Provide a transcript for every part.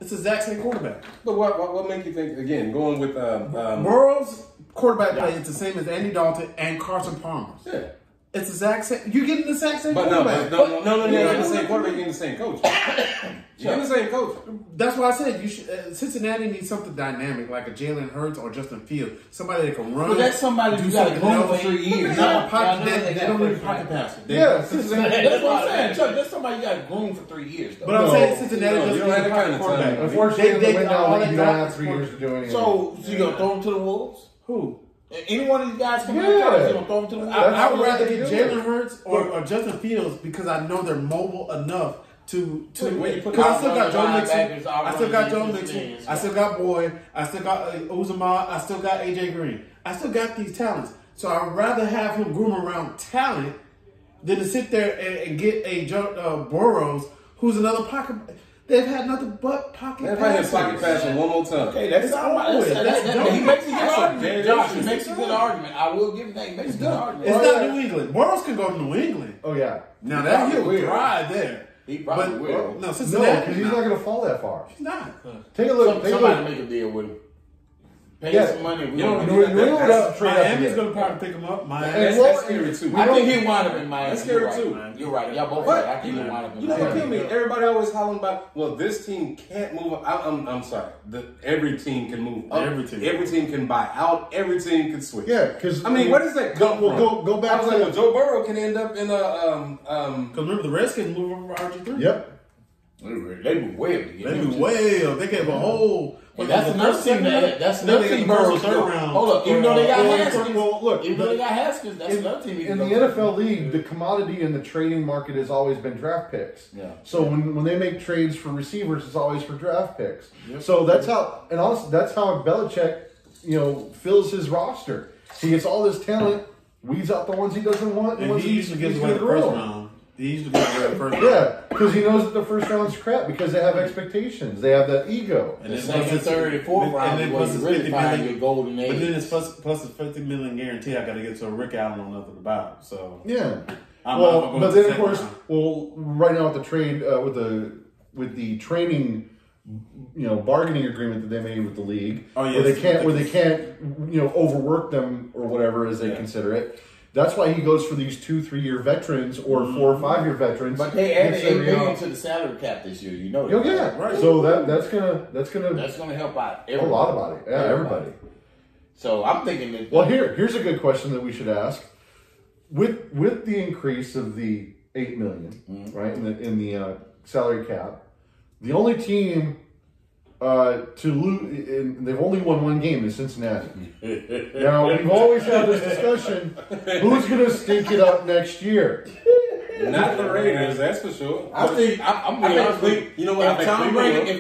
It's the exact same quarterback. But what make you think, again, going with... Burrow's quarterback play is the same as Andy Dalton and Carson Palmer's. Yeah. It's the exact same. You're getting the exact same But quarterback. no, you're not the same quarterback, you're the same coach. You're the same coach. That's why I said you should. Cincinnati needs something dynamic, like a Jalen Hurts or Justin Fields, somebody that can run. But that's somebody you got to groom for 3 years. Not a pocket. They don't need a pocket passer. That's what I'm saying, Chuck. That's somebody you got to groom for 3 years, though. But I'm saying Cincinnati doesn't you need don't a have that pocket kind of quarterback. time. Unfortunately, They you don't got have 3 years to do anything. So you gonna throw him to the Wolves? Who? Any one of these guys come out, you gonna throw him to the Wolves? I would rather get Jalen Hurts or Justin Fields because I know they're mobile enough to. Because I still got Joe Mixon. I still got Joe Mixon. I still got Boyd. I still got Uzomah. I still got AJ Green. I still got these talents. So I'd rather have him groom around talent than to sit there and get a Burrows, who's another pocket. They've had nothing but pocket passes. Everybody has pocket passing one more time. Okay, that's he makes a good argument. Josh, he makes a good argument. I will give him that. He makes a good argument. It's not New England. Burrows can go to New England. Oh, yeah. Now that he'll thrive there. He probably will. No, No, Cincinnati. because he's not going to fall that far. He's not. Take a look. Somebody make a deal with him. Pay some money. New England trade Miami's going to probably pick him up. That's scary too. I think he wind up in Miami. That's scary too. You're right. Y'all both right. I think he wind up in Miami. You know what killed me? Everybody always hollering about, well, this team can't move up. I'm sorry. Every team can move up. Every team can buy out. Every team can switch. Yeah, because I mean, where does that come from? Go back. I was like, well, Joe Burrow can end up in a Because remember, the Redskins move over RG3. Yep. They move well. They move well. They gave a whole. That's another team. That's another team. Burrow third round. Hold up. Even though they got Haskins. Well, look. Even though they got Haskins, that's another team. In the NFL league, the commodity in the trading market has always been draft picks. Yeah. So when they make trades for receivers, it's always for draft picks. Yep. So that's how, and also that's how Belichick, fills his roster. He gets all this talent, weeds out the ones he doesn't want, and he usually gets away the first round. He usually gets away the first round. Yeah, because he knows that the first round's crap because they have expectations. They have that ego. And then second, third, and fourth round is where you really find your golden age. But then it's plus the $50 million guarantee. I got to get to a Rick Allen on nothing about. So yeah. But then of course, right now with the trade with the training, bargaining agreement that they made with the league, where they can't overwork them or whatever as they consider it. That's why he goes for these 2-3 year veterans or 4 or 5 year veterans. But they added $8 million to the salary cap this year. You know that. Oh yeah, right. So that's gonna help out everybody. A lot about it. Yeah, everybody. So I'm thinking that. Well, here's a good question that we should ask. With the increase of the $8 million, right, in the salary cap, the only team to lose, they've only won one game in Cincinnati. Now, we've always had this discussion, who's going to stink it up next year? Not the Raiders, that's for sure. I think, I'm going to think, you know what, if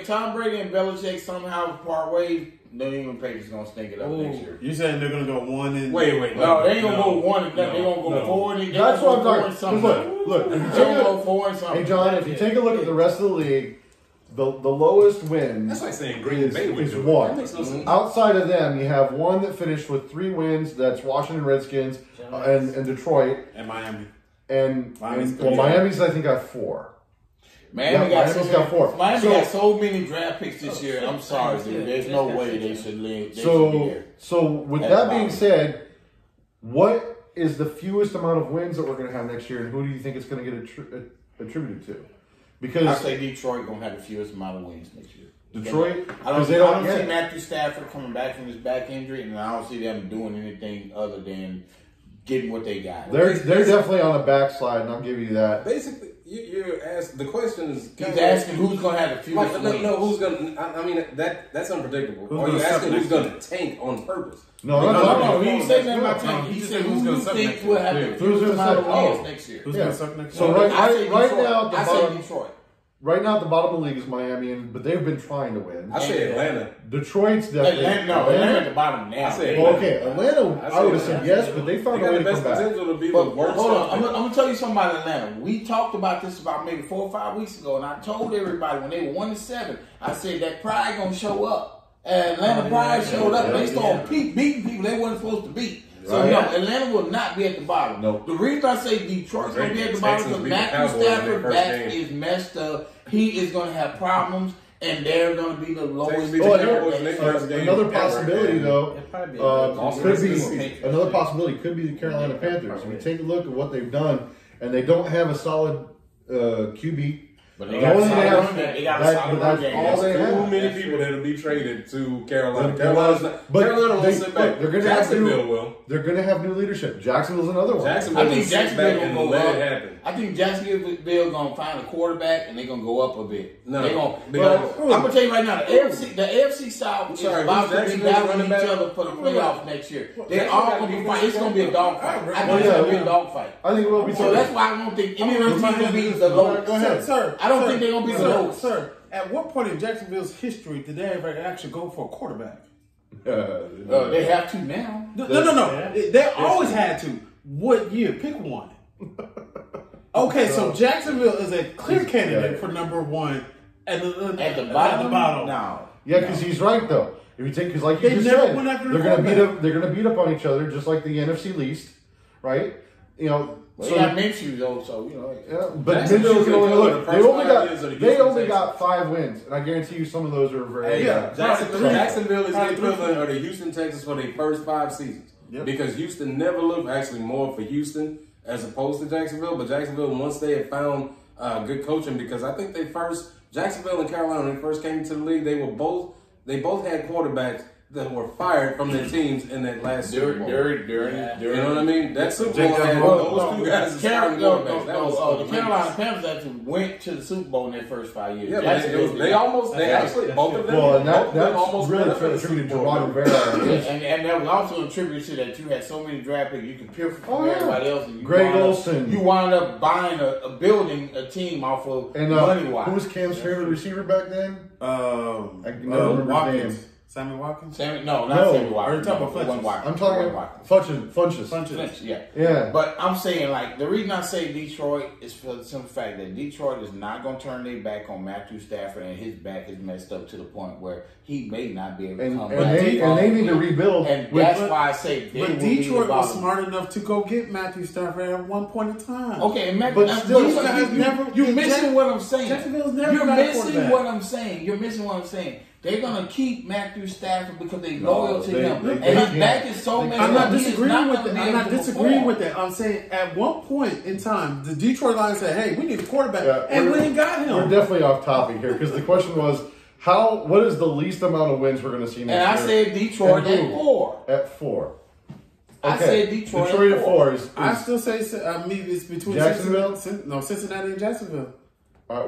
Tom Brady and Belichick somehow part ways, the New England Patriots going to stink it up next year. You saying they're going to go 1 and... Wait. No, they ain't going to go 1 and nothing. They're going to go 4 and... That's what I'm talking about. Look, if you go 4 and something. Hey, John, if you take a look at the rest of the league, the lowest win that's like saying Green Bay is 1. That makes no sense. Outside of them, you have one that finished with 3 wins. That's Washington Redskins and Detroit. And Miami. Miami's, I think, got 4. Miami's got 4. Miami got so many draft picks this year. I'm sorry, dude. There's no way they should live. So with that being said, what is the fewest amount of wins that we're going to have next year, and who do you think it's going to get attributed to? Because I say Detroit going to have the fewest amount of wins next year. Detroit? I don't see Matthew Stafford coming back from his back injury, and I don't see them doing anything other than getting what they got. They're definitely on the backslide, and I'll give you that. Basically, you're asking, the question is... He's asking who's going to have the fewest wins. No, who's going to... I mean, that's unpredictable. Are you asking who's going to tank on purpose? No. He didn't say nothing about tank. He said who you think will have the fewest amount of wins next year. Who's going to suck next year? So right now, I say Detroit. Right now, at the bottom of the league is Miami, but they've been trying to win. I say Atlanta. Detroit's definitely... Atlanta at the bottom now. Atlanta, I would have said yes, but they found a way to come back. Hold on, I'm going to tell you something about Atlanta. We talked about this about maybe 4 or 5 weeks ago, and I told everybody when they were 1-7, I said that pride going to show up. And Atlanta pride showed up. They started beating people they weren't supposed to beat. So, Atlanta will not be at the bottom. Nope. The reason I say Detroit's going to be at the bottom is because Matthew Stafford back is messed up. He is going to have problems. and they're going to be the lowest. Another possibility, though, another possibility could be the Carolina Panthers. If you take a look at what they've done, and they don't have a solid QB. But they got a solid game. All they have. Too many people that'll be traded to Carolina. Carolina won't sit back. Jacksonville will. They're going to have new leadership. Jacksonville's another one. I think Jacksonville will go up. I think Jacksonville going to find a quarterback and they're going to go up a bit. No, I'm going to tell you right now, the AFC South is about to be battling each other for the playoffs next year. They're all going to be fighting. It's going to be a dogfight. I think it's going to be a dogfight. I think it will be. So that's why I don't think any of those teams will be the lowest. Go ahead, sir. I don't think they're going to be the lowest. Sir, at what point in Jacksonville's history did they ever actually go for a quarterback? They have to now. No. They always had to. What year? Pick one. Okay, so Jacksonville is a clear candidate for number one at the bottom. No. Yeah, because he's right though. If you take, because like you just said, they're going to beat up on each other just like the NFC least, right? You know. Well, so they got Minshew though, so you know. Yeah, but Minshew can only look. They only got 5 wins, and I guarantee you some of those are very. Jacksonville is the equivalent of the Houston Texans for their first 5 seasons, because Houston never looked actually more for Houston as opposed to Jacksonville. But Jacksonville, once they had found good coaching, because I think Jacksonville and Carolina, when they first came into the league, they both had quarterbacks that were fired from their teams in that last Super Bowl. You know what I mean? That Super Bowl had those 2 guys as starting quarterbacks. The Carolina Panthers actually went to the Super Bowl in their first 5 years. Yeah, they actually, both of them. Well, and that's really attributed to Ron Rivera. And that was also attributed to that you had so many draft picks, you could pick from everybody else. And Greg Olsen. You wound up buying a team off of money-wise. Who was Cam's favorite receiver back then? I never remember his name. Sammy Watkins? No, not Sammy Watkins. I'm talking about I'm talking Funches. Yeah. But I'm saying, like, the reason I say Detroit is for the simple fact that Detroit is not going to turn their back on Matthew Stafford, and his back is messed up to the point where he may not be able to come back. And they need to rebuild. And that's why I say they But Detroit was smart enough to go get Matthew Stafford at one point in time. Okay, and Matthew, you're missing what I'm saying. Jacksonville's never You're missing what I'm saying. They're going to keep Matthew Stafford because they're loyal to him. And his back is so messed up. I'm not disagreeing with that. I'm saying at one point in time, the Detroit Lions said, hey, we need a quarterback. And we ain't got him. We're definitely off topic here because the question was, what is the least amount of wins we're going to see next year? And I said Detroit at 4. At 4. Okay. I said Detroit at 4 is I still say it's between Jacksonville? Cincinnati and Jacksonville. All right,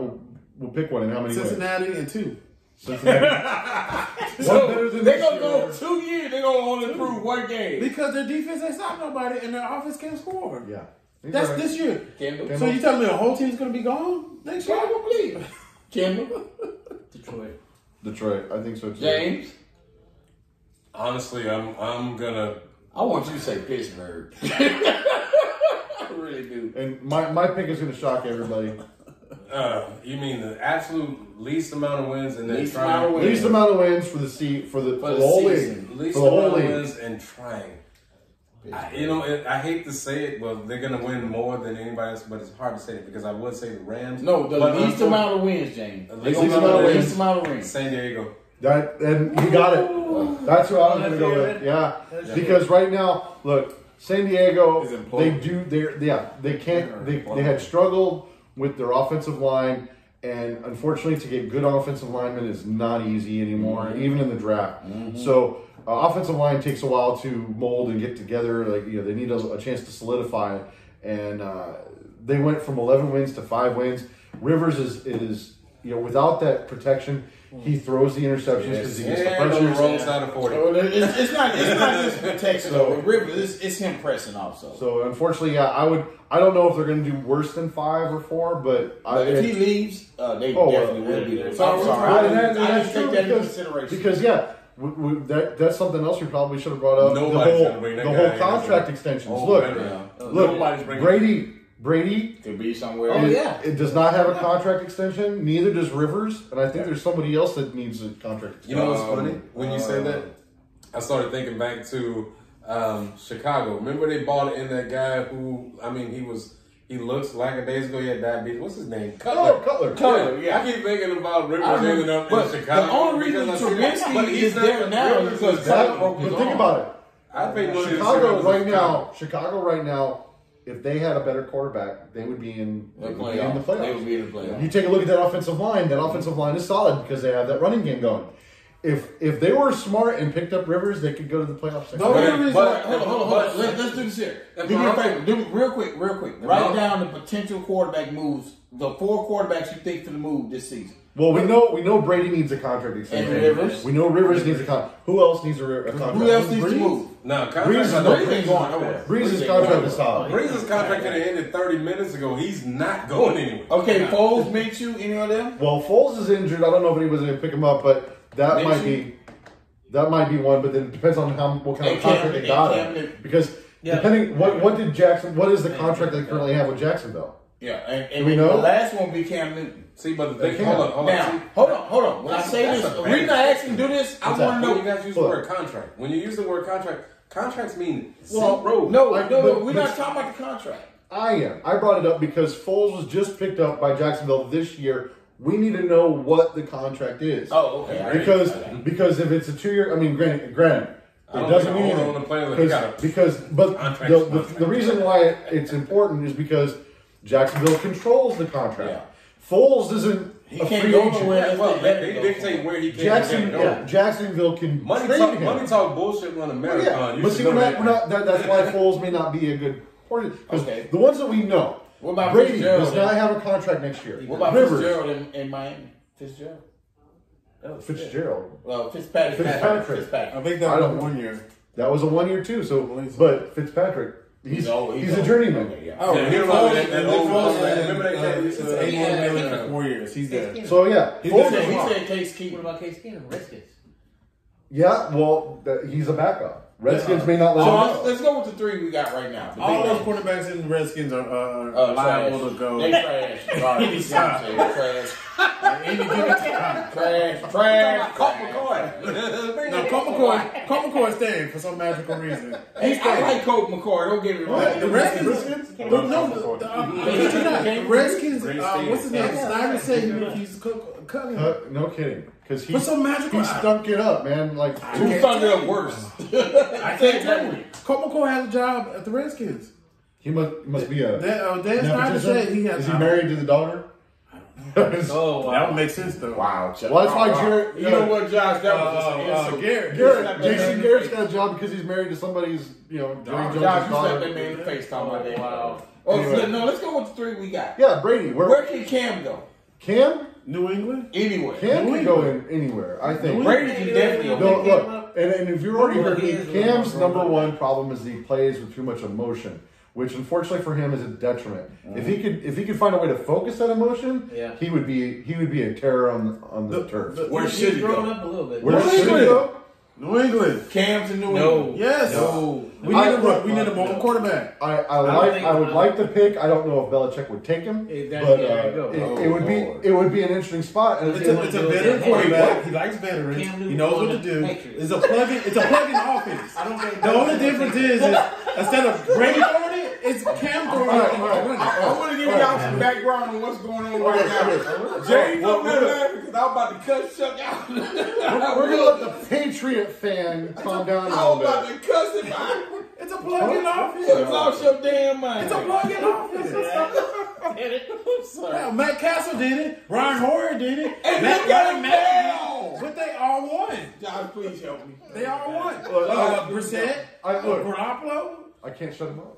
we'll pick one. And how many Cincinnati and 2. Cincinnati. So they're going to go 2 years. They're going to only improve 1 game. Because their defense ain't stopped nobody and their offense can't score. Yeah. That's right. This year. So you telling me the whole team's going to be gone next year? Probably. Kendall? Detroit. I think so too. James? Honestly, I'm going to... I want you to say Pittsburgh. I really do. And my pick is going to shock everybody. You mean the absolute least amount of wins and then least amount of wins for the whole league. Least amount of wins and trying. I hate to say it. Well, they're going to win more than anybody else, but it's hard to say it because I would say the Rams. No, the least amount of wins, James. The least amount of wins. San Diego. And you got it. That's what I'm going to go with. Yeah, because right now, look, San Diego, they had struggled with their offensive line, and unfortunately, to get good offensive linemen is not easy anymore, even in the draft. So, offensive line takes a while to mold and get together. They need a chance to solidify, and they went from 11 wins to 5 wins. Rivers is without that protection. He throws the interceptions because he gets the pressure. On the wrong side of 40. It's not just protection. It's him pressing also. So unfortunately, I don't know if they're going to do worse than 5 or 4, but if he leaves, they definitely will be there. So I'm sorry. I didn't take that into consideration. Because that's something else we probably should have brought up. The whole contract extensions. Look, Brady could be somewhere. It does not have a contract extension. Neither does Rivers, and I think there's somebody else that needs a contract extension. You know what's funny? When you said that, I started thinking back to Chicago. Remember they bought in that guy who, he He looks like a days ago he had diabetes. What's his name? Cutler. Yeah. I keep thinking about Rivers ending up in Chicago. The only reason Trubisky is there now is because Cutler broke his arm. But think about it. I think Chicago right now, if they had a better quarterback, they would be in the playoffs. They would be in the playoffs. You take a look at that offensive line. That offensive line is solid because they have that running game going. If they were smart and picked up Rivers, they could go to the playoffs. Hold on. Let's do this here. Do me a favor. Do real quick. Write down the potential quarterback moves. The 4 quarterbacks you think to the move this season. Well, we know Brady needs a contract extension. And Rivers. We know Rivers needs a contract. Who else needs a contract? Who else needs to move? No, Breeze's contract is solid. Breeze's contract could have ended 30 minutes ago. He's not going anywhere. Okay, Foles, Minshew, any of them? Well, Foles is injured. I don't know if anybody's going to pick him up, but that might be one. But then it depends on what kind of contract they got him. Because depending what is the contract they currently have with Jacksonville? Yeah, and we know the last one be Cam Newton. See, but the thing, hold on. When I say this, the reason I asked him to do this, I want to know. You guys use the word contract. When you use the word contract, contracts mean No, we're not talking about the contract. I am. I brought it up because Foles was just picked up by Jacksonville this year. We need to know what the contract is. Oh, okay. Because if it's a 2-year, I mean, granted, it doesn't mean anything. But the reason why it's important is because Jacksonville controls the contract. Yeah. Foles isn't a free agent. They dictate where he can. Jacksonville can trade him. Money talk bullshit run a marathon. Yeah. But see, we're not. That's why Foles may not be a good quarterback. Because the ones that we know, what about Brady does not have a contract next year. What about Rivers? Fitzgerald in Miami? Fitzgerald. Fitzgerald. Well, Fitzpatrick. I think that was 1 year. That was a 1 year too. So, but Fitzpatrick. He's a journeyman. Remember that it's $81 million for 4 years. He's there. So yeah, he said Case Keenum. What about Case Keenum? Redskins. Yeah, well, he's a backup. Redskins may not let him. So let's go with the 3 we got right now. All those quarterbacks in the Redskins are liable to go. They trash. Trash. Colt McCoy staying for some magical reason. I like Colt McCoy. Don't get me wrong. The Redskins? The Redskins, what's his name? Snyder said he's cutting. No kidding. Because for some magical, he stunk it up, man. Like who stunk it up worse? I can't tell you. Colt McCoy has a job at the Redskins. He must be a. Dan Snyder said he has. Is he married to the daughter? That would make sense though. Wow. Well, that's why Jared. You know what, Josh? That was Garrett. Jason Garrett's got a job because he's married to somebody's, Jerry Jones' Josh, you daughter. slapped that man in the face talking about that. Wow. Anyway. No, let's go with the 3 we got. Yeah, Brady. Where can Cam go? Cam? New England? Anywhere. Cam can go anywhere, I think. Brady can definitely go. Look, and if you've already heard me, Cam's number one problem is he plays with too much emotion, which unfortunately for him is a detriment. If he could find a way to focus that emotion, he would be a terror on the turf. Where should he go? Up a little bit. Where should he go? New England. Cam's in New England. Yes. No. We need a mobile quarterback. I would like the pick. I don't know if Belichick would take him, but it would be an interesting spot. And it's a veteran quarterback. He likes veterans. He knows what to do. It's a plug-in offense. The only difference is instead of Brady throwing it, it's Cam throwing it. I want to give y'all some background on what's going on right now. James over there laughing because I'm about to cut Chuck out. We're gonna let the Patriot fan calm down a little bit. I'm about to cuss him out. It's a plug-in offense. You lost your damn mind. It's a plug-in offense. Matt Castle did it. Brian Hoyer did it. And they got him down. But they all won. Josh, please help me. They all won. Brissett, Garoppolo. I can't shut him up.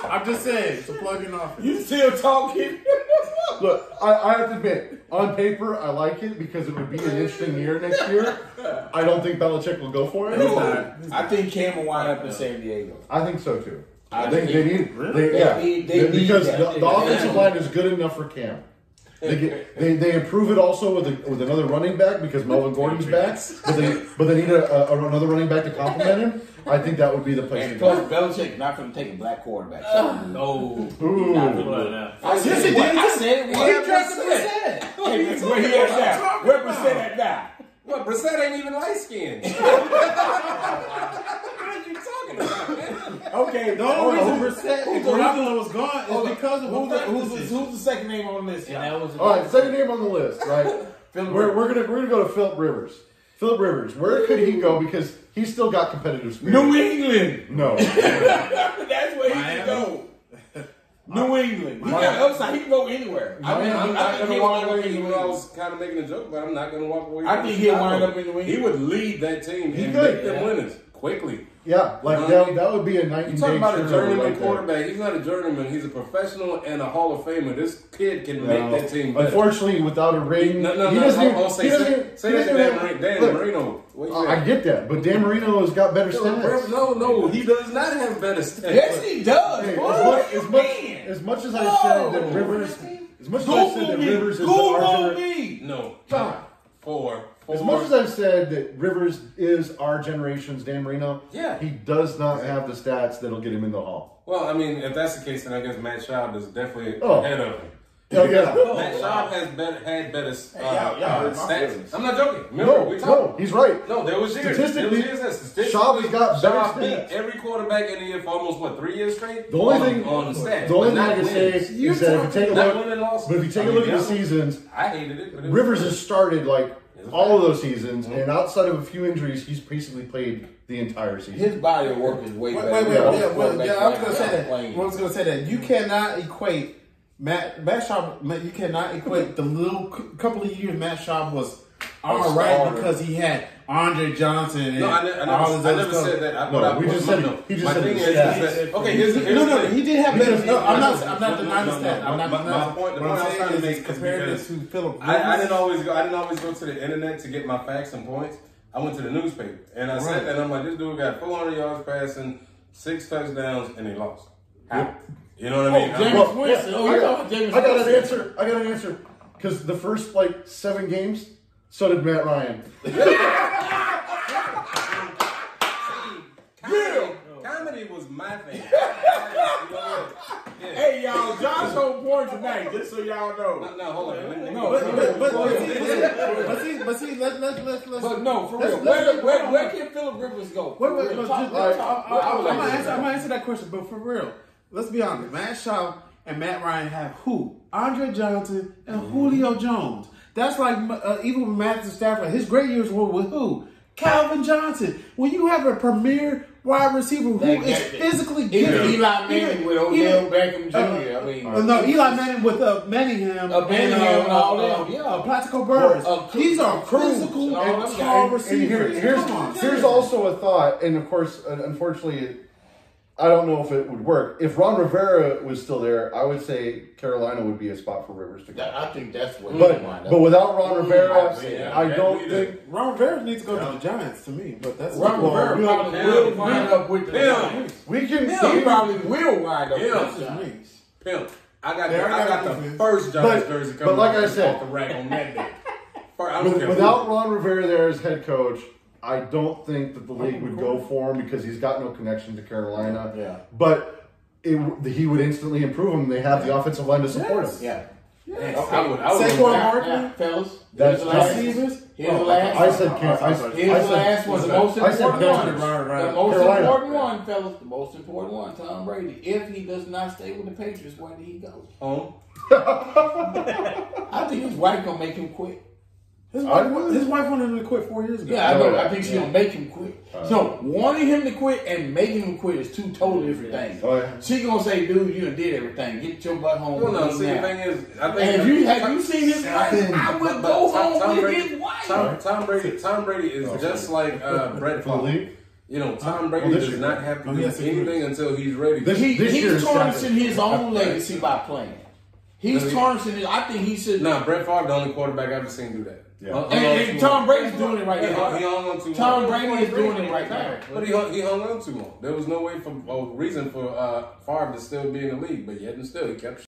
I'm just saying, it's a plug-in offense. You still talking? Look, I have to admit, on paper, I like it because it would be an interesting year next year. I don't think Belichick will go for it. I think Cam will wind up in San Diego. I think so too. I think they need, because the offensive line is good enough for Cam. They improve it also with another running back because Melvin Gordon's back, but they need another running back to complement him. I think that would be the place. And plus, Belichick not going to take a black quarterback. No. Ooh. I said it. I said it. He drafted Brissett. Hey, where he at now? Where Brissett at now? What? Brissett ain't even light skinned. What are you talking Okay, The only reason Brissett and Garoppolo was gone is because of who's the second name on the list? All right, second name on the list, right? we're gonna go to Phillip Rivers. Phillip Rivers, where could he go? Because he's still got competitive spirit. New England. No. That's where he can go. New England. He got upside. He can go anywhere. I'm not going to walk away. Even though I was kind of making a joke, but I'm not going to walk away. I think he'll wind up in New England. He would lead that team and make them winners quickly. Yeah, like that would be a 19-day. You're talking about a journeyman quarterback. He's not a journeyman. He's a professional and a Hall of Famer. This kid can make that team better. Unfortunately, without a ring, say Dan Marino. I get that, but Dan Marino has got better stats. No, he does not have better stats. Yes, he does. Hey, as much as I said that Rivers, is our No. As much as I've said that Rivers is our generation's Dan Marino, he does not have the stats that'll get him in the Hall. Well, I mean, if that's the case, then I guess Matt Schaub is definitely ahead of him. Matt Schaub had better stats. I'm not joking. Remember, he's right. No, there was years. Statistically, Schaub has got better stats. Beat every quarterback in the year for almost 3 years straight. The only thing I can say is that if you take a look at the seasons, I hated it. But Rivers has started like all of those seasons, and outside of a few injuries, he's basically played the entire season. His body of work is way better. I was going to say that. You cannot equate Matt Schaub. You cannot equate the little couple of years Matt Schaub was all right because he had Andre Johnson and I never said that. He just said it. Okay, here's he did have better. No, I'm not denying the stat. My point I was trying to make is compared this to Phillip. I didn't always go to the internet to get my facts and points. I went to the newspaper and I said that, and I'm like, this dude got 400 yards passing, 6 touchdowns, and he lost. How? You know what I mean? I got an answer. Because the first 7 games, so did Matt Ryan. Comedy was my thing. Hey y'all, Josh on point tonight, just so y'all know. No, hold on. But see, let's. But no, for real. Where can Phillip Rivers go? I'm gonna answer that question, but for real, let's be honest. Matt Schaub and Matt Ryan have who? Andre Johnson and Julio Jones. That's like even with Matthew Stafford. His great years were with who? Calvin Johnson. When you have a premier wide receiver who is physically gifted. Eli Manning with Odell Beckham Jr. No, Eli Manning with Manningham and all them. Plaxico Burress. These are physical and tall receivers. Here's also a thought, and of course, unfortunately, I don't know if it would work. If Ron Rivera was still there, I would say Carolina would be a spot for Rivers to go. I think that's what. But without Ron Rivera, I don't think Ron Rivera needs to go to the Giants to me. But that's Ron Rivera probably will wind up with the Giants. He probably will wind up with the Giants. Pimp. I got the first Giants jersey coming. But like I said, off the rack on that day. Without Ron Rivera there as head coach, I don't think that the league would go for him because he's got no connection to Carolina. Yeah. But he would instantly improve him. They have the offensive line to support him. Yeah. I would. Saquon Barkley, fellas. That's receivers. Here's the last. I said Kansas. Here's the last one. The most important one. Right. The most important one, fellas. The most important one. Tom Brady. If he does not stay with the Patriots, where did he go? Home. I think his wife gonna make him quit. His wife wanted him to quit 4 years ago. Yeah, I know. I think she's gonna make him quit. So wanting him to quit and making him quit is two totally different things. Oh, yeah. She gonna say, "Dude, you done did everything. Get your butt home." No. See, the thing is, I think. And have you seen his wife? I would go home with his wife. Tom Brady is just like Brett Favre. You know, Tom Brady does not have to do anything until he's ready. He's tarnishing his own legacy by playing. He's tarnishing it. I think he should. Nah, Brett Favre, the only quarterback I've ever seen do that. Yeah. And Tom Brady's doing it right now. He hung on too long. Tom Brady is doing it right now. But he hung on too long. There was no reason for Favre to still be in the league, but yet and still he kept